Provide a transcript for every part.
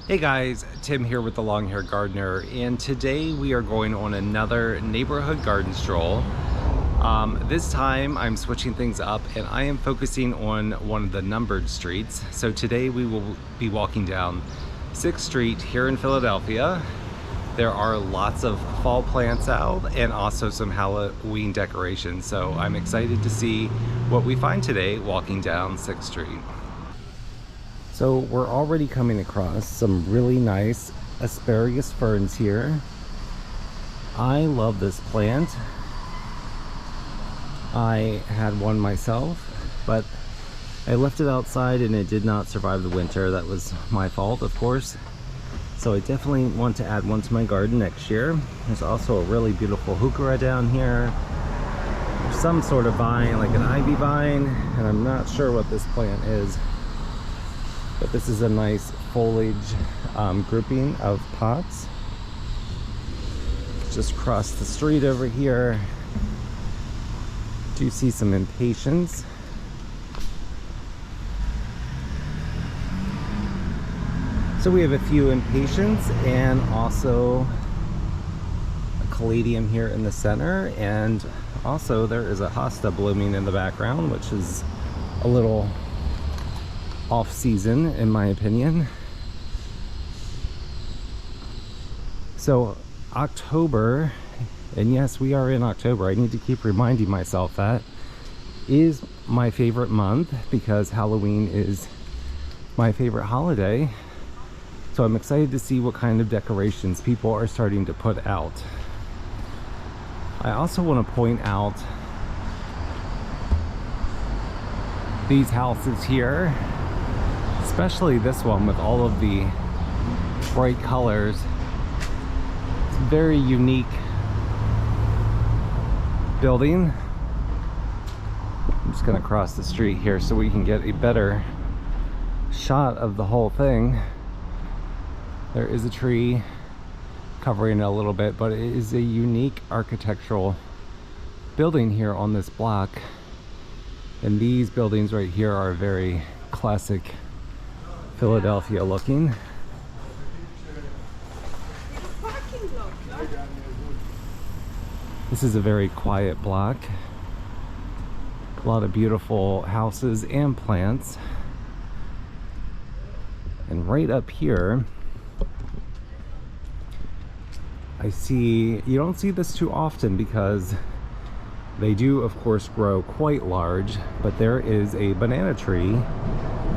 Hey guys, Tim here with the Long Hair Gardener, and today we are going on another neighborhood garden stroll. This time I'm switching things up and I am focusing on one of the numbered streets. So today we will be walking down 6th Street here in Philadelphia. There are lots of fall plants out and also some Halloween decorations. So I'm excited to see what we find today walking down 6th Street. So we're already coming across some really nice asparagus ferns here. I love this plant. I had one myself, but I left it outside and it did not survive the winter. That was my fault, of course. So I definitely want to add one to my garden next year. There's also a really beautiful heuchera down here. There's some sort of vine, like an ivy vine, and I'm not sure what this plant is. But this is a nice foliage grouping of pots. Just across the street over here, do you see some impatiens? So we have a few impatiens and also a caladium here in the center, and also there is a hosta blooming in the background, which is a little off season in my opinion. So October, and yes, we are in October, I need to keep reminding myself that, is my favorite month because Halloween is my favorite holiday. So I'm excited to see what kind of decorations people are starting to put out. I also want to point out these houses here, especially this one with all of the bright colors. It's a very unique building. I'm just gonna cross the street here so we can get a better shot of the whole thing. There is a tree covering it a little bit, but it is a unique architectural building here on this block. And these buildings right here are very classic Philadelphia looking. This is a very quiet block. A lot of beautiful houses and plants. And right up here, I see, you don't see this too often because they do of course grow quite large, but there is a banana tree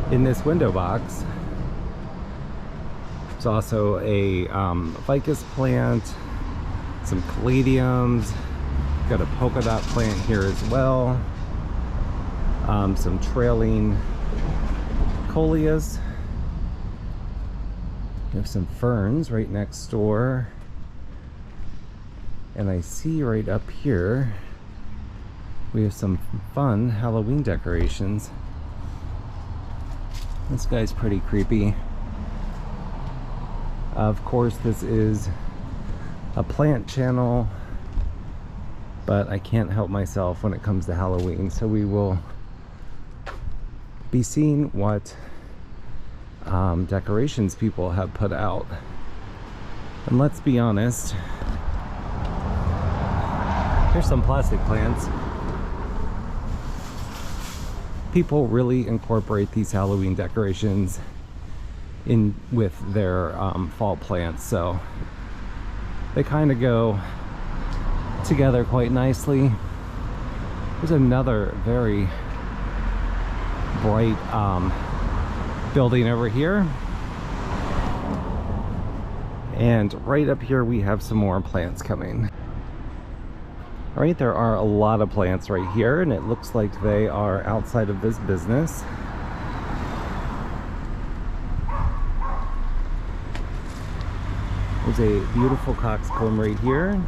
in this window box. There's also a ficus plant, some caladiums, got a polka dot plant here as well, some trailing coleus. We have some ferns right next door, and I see right up here we have some fun Halloween decorations. This guy's pretty creepy. Of course, this is a plant channel, but I can't help myself when it comes to Halloween. So we will be seeing what decorations people have put out. And let's be honest, here's some plastic plants. People really incorporate these Halloween decorations in with their fall plants, so they kind of go together quite nicely. There's another very bright building over here, and right up here we have some more plants coming. All right, there are a lot of plants right here, and it looks like they are outside of this business. There's a beautiful coxcomb right here.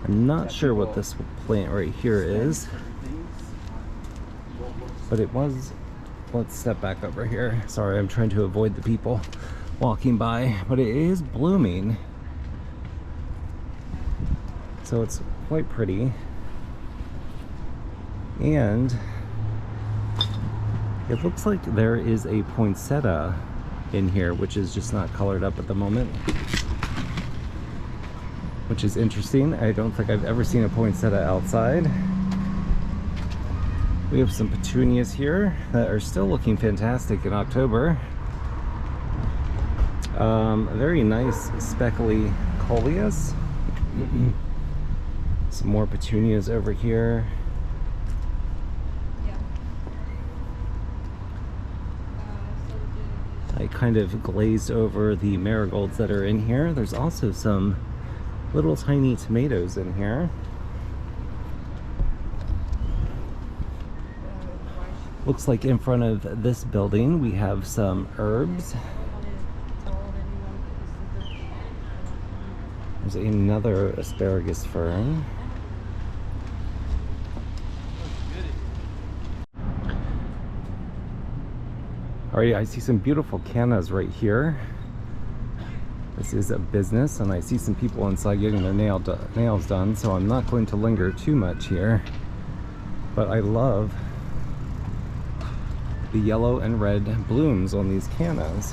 I'm not sure what this plant right here is, but it was, let's step back over here. Sorry, I'm trying to avoid the people walking by, but it is blooming, so it's quite pretty. And It looks like there is a poinsettia in here, which is just not colored up at the moment, which is interesting. I don't think I've ever seen a poinsettia outside. We have some petunias here that are still looking fantastic in October. Very nice speckly coleus. Some more petunias over here. I kind of glazed over the marigolds that are in here. There's also some little tiny tomatoes in here. Looks like in front of this building we have some herbs. There's another asparagus fern. Alright, I see some beautiful cannas right here. This is a business, and I see some people inside getting their nails done, so I'm not going to linger too much here. But I love the yellow and red blooms on these cannas.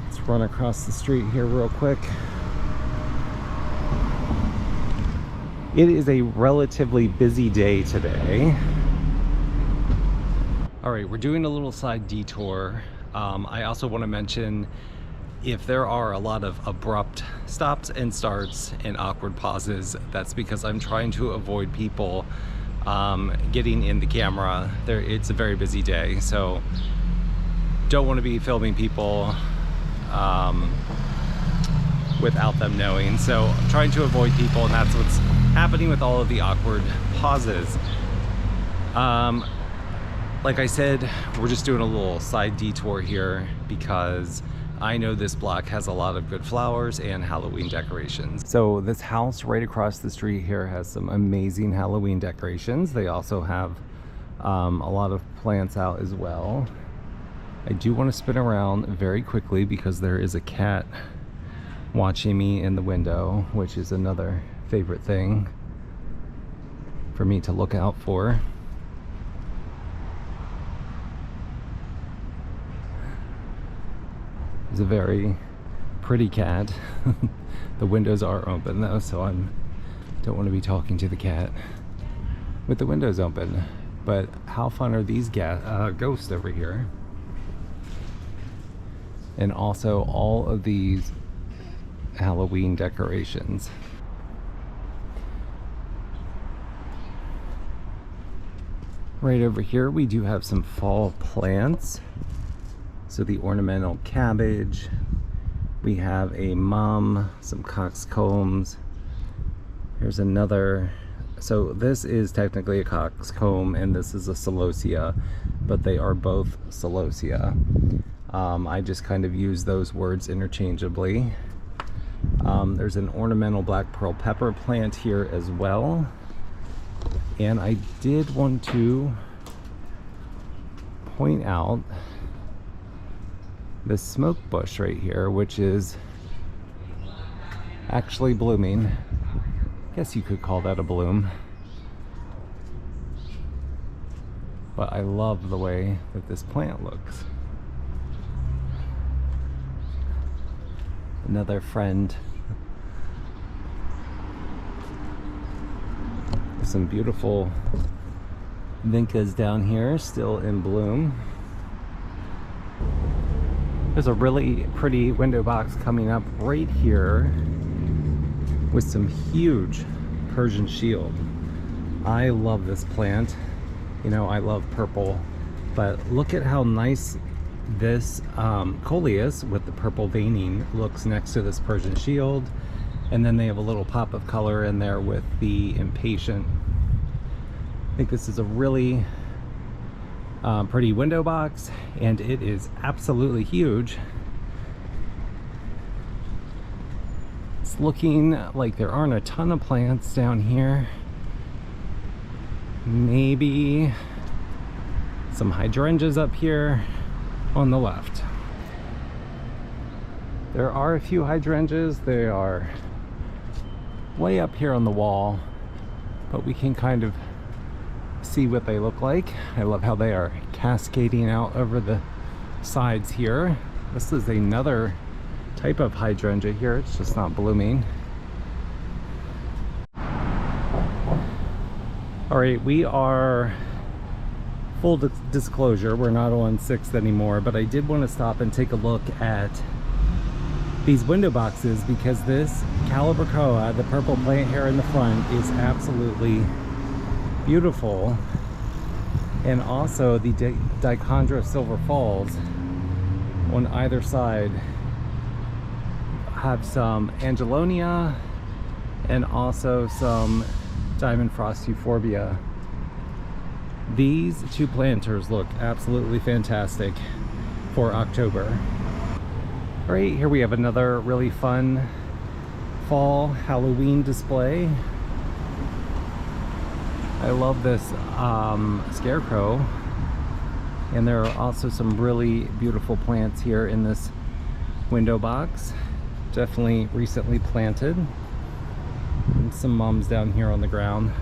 Let's run across the street here real quick. It is a relatively busy day today. All right, we're doing a little side detour. I also want to mention, if there are a lot of abrupt stops and starts and awkward pauses, that's because I'm trying to avoid people getting in the camera. It's a very busy day, so don't want to be filming people without them knowing. So I'm trying to avoid people, and that's what's happening with all of the awkward pauses. Like I said, we're just doing a little side detour here because I know this block has a lot of good flowers and Halloween decorations. So this house right across the street here has some amazing Halloween decorations. They also have a lot of plants out as well. I do want to spin around very quickly because there is a cat watching me in the window, which is another favorite thing for me to look out for. It's a very pretty cat. The windows are open though, so I don't want to be talking to the cat with the windows open. But how fun are these ghosts over here? And also all of these Halloween decorations. Right over here we do have some fall plants. So the ornamental cabbage, we have a mum, some coxcombs. Here's another, so this is technically a coxcomb and this is a celosia, but they are both celosia. I just kind of use those words interchangeably. There's an ornamental black pearl pepper plant here as well. And I did want to point out this smoke bush right here, which is actually blooming. I guess you could call that a bloom. But I love the way that this plant looks. Another friend. Some beautiful vincas down here, still in bloom. There's a really pretty window box coming up right here with some huge Persian shield. I love this plant. You know, I love purple, but look at how nice this coleus with the purple veining looks next to this Persian shield. And then they have a little pop of color in there with the impatient. I think this is a really pretty window box, and it is absolutely huge. It's looking like there aren't a ton of plants down here. Maybe some hydrangeas up here on the left. There are a few hydrangeas. They are way up here on the wall, but we can kind of see what they look like. I love how they are cascading out over the sides here. This is another type of hydrangea here. It's just not blooming. All right, we are full disclosure, we're not on 6th anymore, but I did want to stop and take a look at these window boxes because this Calibrachoa, the purple plant here in the front, is absolutely beautiful. And also the Dichondra Silver Falls on either side have some Angelonia and also some Diamond Frost Euphorbia. These two planters look absolutely fantastic for October. All right, here we have another really fun fall Halloween display. I love this scarecrow, and there are also some really beautiful plants here in this window box. Definitely recently planted. And some mums down here on the ground.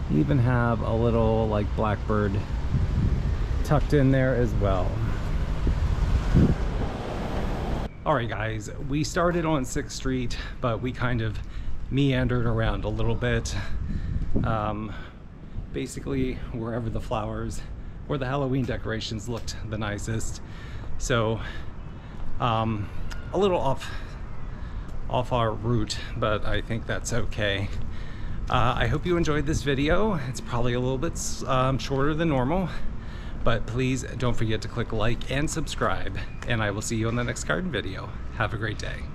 You even have a little like blackbird tucked in there as well. All right guys, we started on 6th Street, but we kind of meandered around a little bit. Basically wherever the flowers or the Halloween decorations looked the nicest. So a little off our route, but I think that's okay. I hope you enjoyed this video. It's probably a little bit shorter than normal, but please don't forget to click like and subscribe, and I will see you on the next garden video. Have a great day.